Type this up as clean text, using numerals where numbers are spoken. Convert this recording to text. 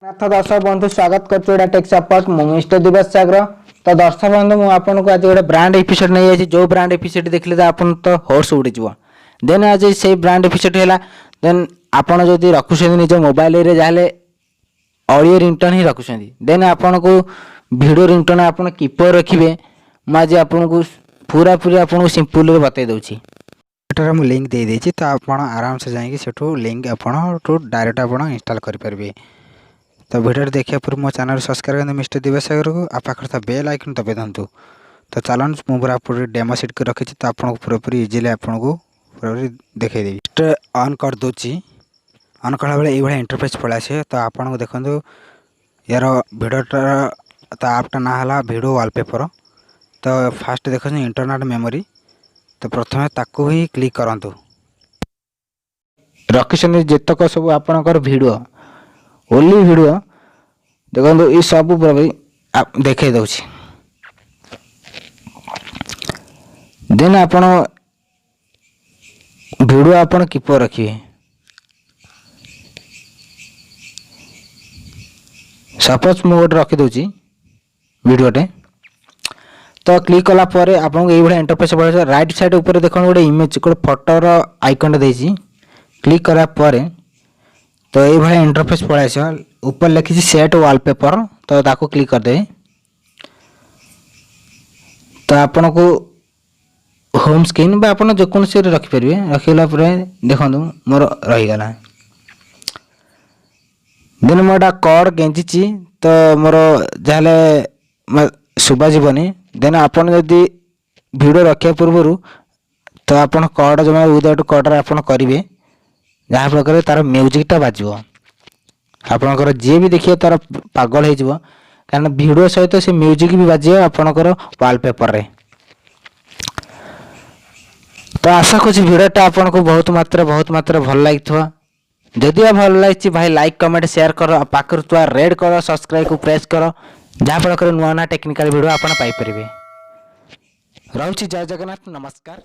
नाथ दर्शक बंधु स्वागत कर टेक सपोर्ट मु मिस्टर दिवस सागर। तो दर्शक बंधु मुझे आपको आज गोटे ब्रांड एपिसोड नहीं आई जो ब्रांड एपिसोड देखले आप होर्स उड़ी देन आज से ब्रांड एपिसोड है देन आपड़ जदि रखुं निज मोबाइल जहाँ ऑडियो रिंगटोन ही रखुं देन आपन को वीडियो रिंगटोन आप किपर रखिए मुझे आपको पूरा पूरी आपको सिंपल बतई दूसरी मुझे लिंक दे देछि तो आप आराम से जाइए सेठू लिंक आपको डायरेक्ट आप इंस्टॉल करेंगे। तो वीडियो देखिए पूर्व मो चैनल सब्सक्राइब करते मिस्टर दिवस सागर को आप पाखे बेल आइकन दबे दिंतु। तो चलन मुझे पूरी डेमो सेट कर रखी तो आपको पूरापूरी इजिली आपको पूरा देखईदेवी ऑन कर दूची ऑन कला बेले ये इंटरफेस पड़ा आसे। तो आपको देखो यार भिडियोटा तो आपटा ना है भिडियो वॉलपेपर। तो फास्ट देख इंटरनेट मेमोरी तो प्रथम ताकू ही क्लिक करंतु रखी जितक सब आपणकर वीडियो ओनली वीडियो देखो ये सब देखे दूसरी देन आपण वीडियो आपण किपर रखिए। सपोज मुझे गोटे रखीदे वीडियोटे तो क्लिक कला आपको ये इंटरफेस पड़े राइट साइड ऊपर देखो गोटे इमेज गोटे फोटोर आइकन देसी क्लिक कला तो ये इंटरफेस पड़े आस ऊपर लिखी सेट वॉलपेपर तो ताको क्लिक करदे तो आपन को होम स्क्रीन बा आपन जेकोसी रखिपर रखला देखो मोर रहीगला देन मोटा कड गेंची तो मोर जहाँ शुभाजीवनी देन आपन जदि वीडियो रखा पूर्व तो आपन कड जमा विदाउट कड्रे आप करेंगे जहाँ प्रकार तार म्यूजिकटा बाजो आपणकर जी भी देखिए तार पागल हो कारण वीडियो सहित से म्यूजिक भी बाजे आपणकर वॉलपेपर रे। तो आशा कुछ वीडियोटा आपको बहुत मात्रा भल लगी जदि भल लगी भाई लाइक कमेंट शेयर कर पाखर रेड कर सब्सक्राइब को प्रेस कर जहाँ फल नुआ नुआ टेक्निकल वीडियो आप पाइपर। रहुछि जय जगन्नाथ नमस्कार।